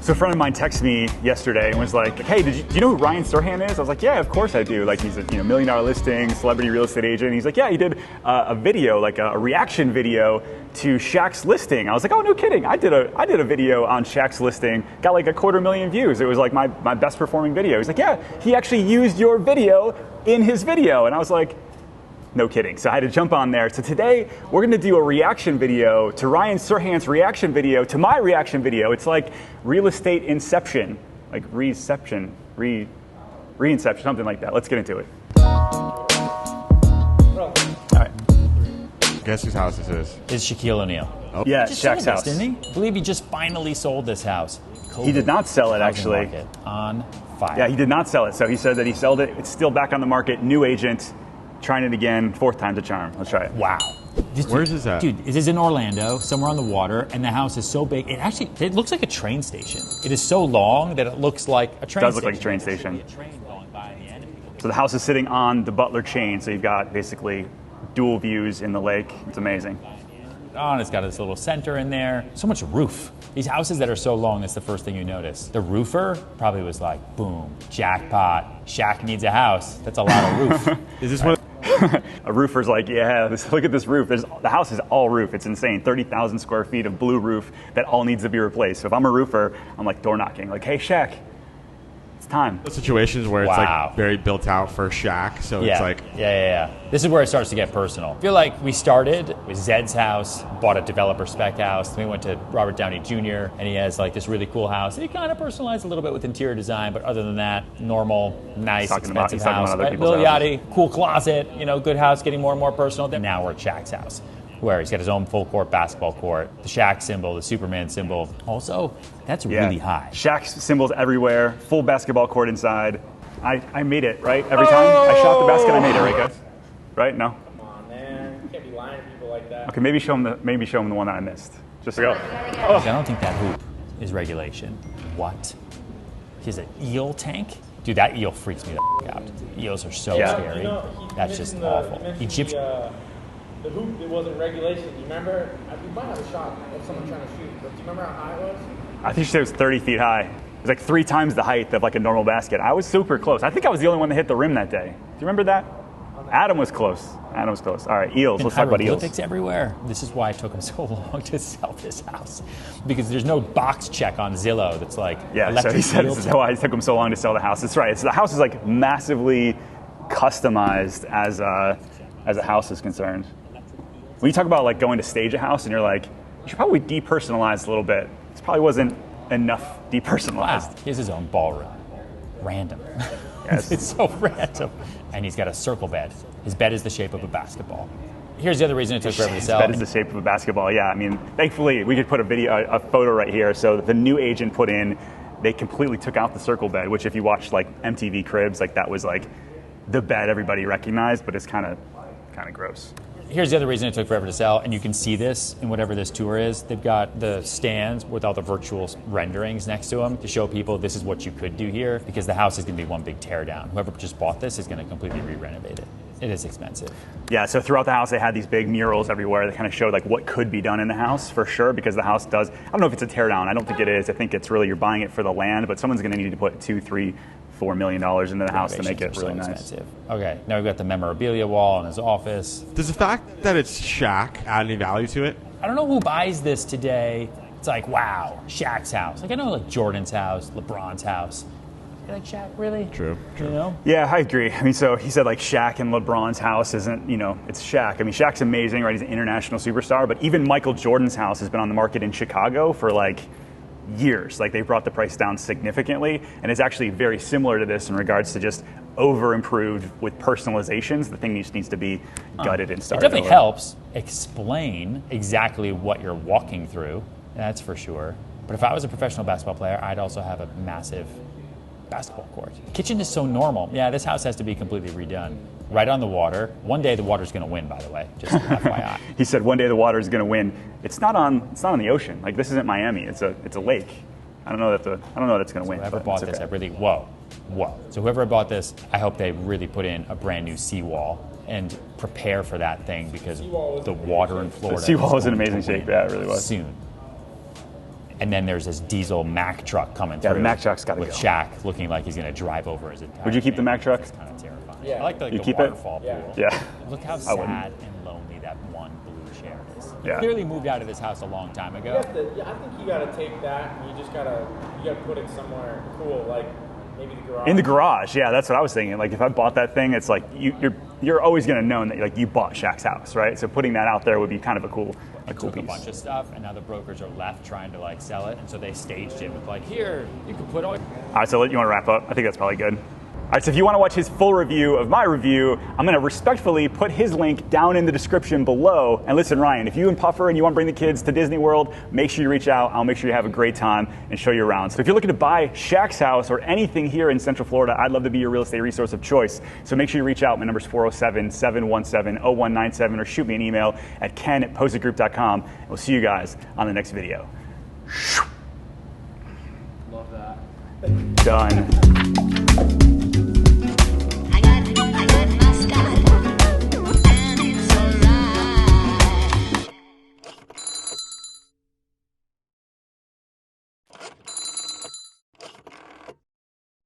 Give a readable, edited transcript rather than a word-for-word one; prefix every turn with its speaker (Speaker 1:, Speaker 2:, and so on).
Speaker 1: So a friend of mine texted me yesterday and was like, hey, do you know who Ryan Serhant is? I was like, yeah, of course I do. Like, he's a $1 million listing, celebrity real estate agent. And he's like, yeah, he did a video, like a reaction video to Shaq's listing. I was like, oh, no kidding. I did a video on Shaq's listing, got like 250,000 views. It was like my best performing video. He's like, yeah, he actually used your video in his video. And I was like, no kidding. So I had to jump on there. So today we're going to do a reaction video to Ryan Serhant's reaction video to my reaction video. It's like real estate inception, like reinception, something like that. Let's get into it. All right.
Speaker 2: Guess whose house this is?
Speaker 3: It's Shaquille O'Neal.
Speaker 1: Oh. Yeah,
Speaker 3: Shaq's
Speaker 1: Shaq's house.
Speaker 3: Didn't he? I believe he just finally sold this house.
Speaker 1: He did not sell it, actually.
Speaker 3: Market on fire.
Speaker 1: Yeah, he did not sell it. So he said that he sold it. It's still back on the market. New agent. Trying it again, 4th time's a charm. Let's try it.
Speaker 3: Wow.
Speaker 2: Where's this at?
Speaker 3: Dude, it is in Orlando, somewhere on the water, and the house is so big. It looks like a train station. It is so long that it looks like a train station.
Speaker 1: It does look like a train station. So the house is sitting on the Butler chain, so you've got basically dual views in the lake. It's amazing.
Speaker 3: Oh, and it's got this little center in there. So much roof. These houses that are so long, that's the first thing you notice. The roofer probably was like, boom, jackpot. Shaq needs a house. That's a lot of roof.
Speaker 2: Is this one?
Speaker 1: A roofer's like, yeah, look at this roof. The house is all roof. It's insane. 30,000 square feet of blue roof that all needs to be replaced. So if I'm a roofer, I'm like door knocking, like, hey, Shaq, it's time.
Speaker 2: Situations where it's like very built out for Shaq, so it's like...
Speaker 3: Yeah. This is where it starts to get personal. I feel like we started with Zed's house, bought a developer spec house, then we went to Robert Downey Jr., and he has like this really cool house. He kind of personalized a little bit with interior design, but other than that, normal, nice, expensive house. Right? Lil Yachty, cool closet, good house, getting more and more personal. Then now we're at Shaq's house, where he's got his own full court basketball court, the Shaq symbol, the Superman symbol. Also, that's really high.
Speaker 1: Shaq's symbols everywhere, full basketball court inside. I made it, right? Every time I shot the basket, I made it, right, guys? Right? No?
Speaker 4: Come on, man. You can't be lying to people like that.
Speaker 1: Okay, maybe show him the one that I missed. Just to go.
Speaker 3: I don't think that hoop is regulation. What? He has an eel tank? Dude, that eel freaks me the out. Eels are so scary. That's just awful. Egyptian.
Speaker 4: The hoop, it wasn't regulation. You remember? We might have a shot of someone trying to shoot, but do you remember how high it was?
Speaker 1: I think she said it was 30 feet high. It was like 3 times the height of like a normal basket. I was super close. I think I was the only one that hit the rim that day. Do you remember that? Adam was close. All right, eels. Let's talk about eels.
Speaker 3: Hieroglyphics everywhere. This is why it took him so long to sell this house, because there's no box check on Zillow that's like.
Speaker 1: Yeah, so he said this is why it took him so long to sell the house. That's right. So the house is like massively customized as a house is concerned. When you talk about like going to stage a house and you're like, you should probably depersonalize a little bit. This probably wasn't enough depersonalized.
Speaker 3: Wow, he has his own ballroom. Random.
Speaker 1: Yes.
Speaker 3: It's so random. And he's got a circle bed. His bed is the shape of a basketball. Here's the other reason it took forever to sell.
Speaker 1: His bed is the shape of a basketball, yeah. I mean, thankfully, we could put a photo right here. So the new agent put in, they completely took out the circle bed, which if you watch like MTV Cribs, like that was like the bed everybody recognized, but it's kind of gross.
Speaker 3: Here's the other reason it took forever to sell, and you can see this in whatever this tour is. They've got the stands with all the virtual renderings next to them to show people this is what you could do here, because the house is going to be one big teardown. Whoever just bought this is going to completely re-renovate it. It is expensive. Yeah,
Speaker 1: so throughout the house, they had these big murals everywhere that kind of showed like what could be done in the house for sure, because the house does, I don't know if it's a teardown. I don't think it is. I think it's really, you're buying it for the land, but someone's going to need to put $2, $3, $4 million into the house to make it really nice.
Speaker 3: Expensive. Okay, now we've got the memorabilia wall in his office.
Speaker 2: Does the fact that it's Shaq add any value to it?
Speaker 3: I don't know who buys this today. It's like, wow, Shaq's house. Like I know like Jordan's house, LeBron's house. You're like, Shaq, really?
Speaker 2: True.
Speaker 3: You know?
Speaker 1: Yeah, I agree. I mean, so he said like Shaq and LeBron's house isn't, it's Shaq. I mean, Shaq's amazing, right? He's an international superstar, but even Michael Jordan's house has been on the market in Chicago for like years. Like they brought the price down significantly, and it's actually very similar to this in regards to just over improved with personalizations. The thing just needs to be gutted and started.
Speaker 3: It definitely helps explain exactly what you're walking through. That's for sure. But if I was a professional basketball player, I'd also have a massive basketball court. Kitchen is so normal. Yeah, this house has to be completely redone. Right on the water. One day the water's going to win, by the way. Just FYI.
Speaker 1: He said one day the water is going to win. It's not on the ocean. Like this isn't Miami. It's a lake. I don't know that's going to win.
Speaker 3: Whoever bought this, I really whoa. So whoever bought this, I hope they really put in a brand new seawall and prepare for that thing, because the water in Florida.
Speaker 1: The seawall was in amazing shape. Yeah, it really was.
Speaker 3: Soon. And then there's this diesel Mack truck coming through.
Speaker 1: Yeah, the Mack truck's got to go.
Speaker 3: With Shaq looking like he's going to drive over his entire
Speaker 1: Would you keep the Mack truck?
Speaker 3: It's kind of terrifying.
Speaker 4: Yeah.
Speaker 3: I like the
Speaker 1: keep it?
Speaker 3: waterfall
Speaker 4: Yeah.
Speaker 3: pool.
Speaker 1: Yeah.
Speaker 3: Look how sad and lonely that one blue chair is. He
Speaker 1: Yeah.
Speaker 3: clearly moved out of this house a long time ago.
Speaker 4: I think you gotta take that and you gotta put it somewhere cool, like maybe the garage.
Speaker 1: In the garage, yeah, that's what I was thinking. Like if I bought that thing, it's like you're always going to know that like you bought Shaq's house, right? So putting that out there would be kind of a cool
Speaker 3: Took
Speaker 1: piece.
Speaker 3: a bunch of stuff, and now the brokers are left trying to like sell it, and so they staged it with like, here, you can put all.
Speaker 1: All right, so you want to wrap up? I think that's probably good. All right, so if you want to watch his full review of my review, I'm going to respectfully put his link down in the description below. And listen, Ryan, if you and Puffer and you want to bring the kids to Disney World, make sure you reach out. I'll make sure you have a great time and show you around. So if you're looking to buy Shaq's house or anything here in Central Florida, I'd love to be your real estate resource of choice. So make sure you reach out. My number's 407-717-0197 or shoot me an email at ken@pozekgroup.com. And we'll see you guys on the next video.
Speaker 4: Love that.
Speaker 1: Done.